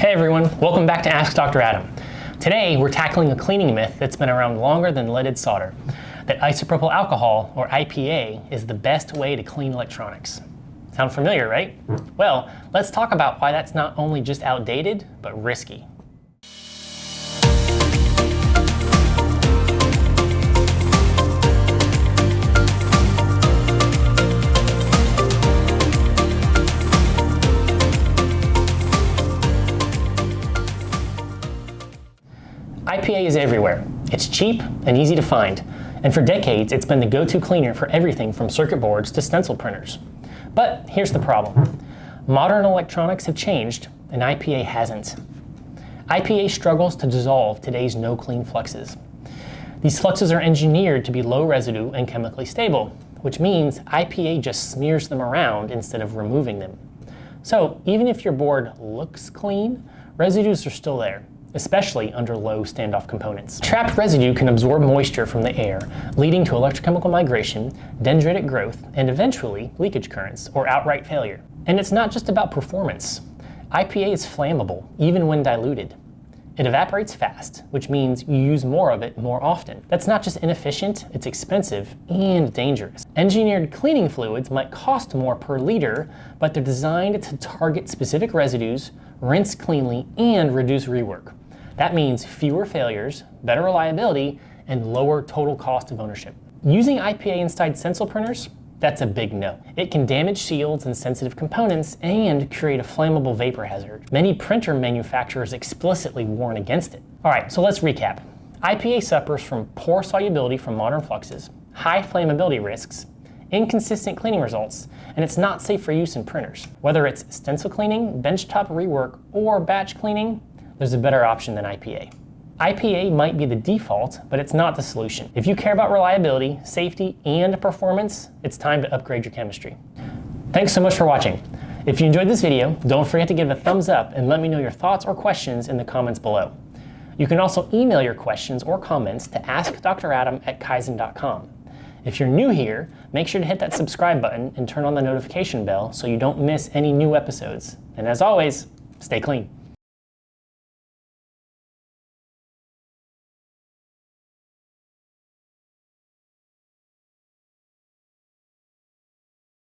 Hey everyone, welcome back to AskDrAdam. Today we're tackling a cleaning myth that's been around longer than leaded solder, that isopropyl alcohol, or IPA, is the best way to clean electronics. Sound familiar, right? Well, let's talk about why that's not only just outdated, but risky. IPA is everywhere. It's cheap and easy to find, and for decades it's been the go-to cleaner for everything from circuit boards to stencil printers. But here's the problem. Modern electronics have changed, and IPA hasn't. IPA struggles to dissolve today's no-clean fluxes. These fluxes are engineered to be low residue and chemically stable, which means IPA just smears them around instead of removing them. So even if your board looks clean, residues are still there, especially under low standoff components. Trapped residue can absorb moisture from the air, leading to electrochemical migration, dendritic growth, and eventually leakage currents or outright failure. And it's not just about performance. IPA is flammable, even when diluted. It evaporates fast, which means you use more of it more often. That's not just inefficient, it's expensive and dangerous. Engineered cleaning fluids might cost more per liter, but they're designed to target specific residues, rinse cleanly, and reduce rework. That means fewer failures, better reliability, and lower total cost of ownership. Using IPA inside stencil printers, that's a big no. It can damage shields and sensitive components and create a flammable vapor hazard. Many printer manufacturers explicitly warn against it. All right, so let's recap. IPA suffers from poor solubility from modern fluxes, high flammability risks, inconsistent cleaning results, and it's not safe for use in printers. Whether it's stencil cleaning, benchtop rework, or batch cleaning, there's a better option than IPA. IPA might be the default, but it's not the solution. If you care about reliability, safety, and performance, it's time to upgrade your chemistry. Thanks so much for watching. If you enjoyed this video, don't forget to give it a thumbs up and let me know your thoughts or questions in the comments below. You can also email your questions or comments to AskDrAdam@KYZEN.com. If you're new here, make sure to hit that subscribe button and turn on the notification bell so you don't miss any new episodes. And as always, stay clean.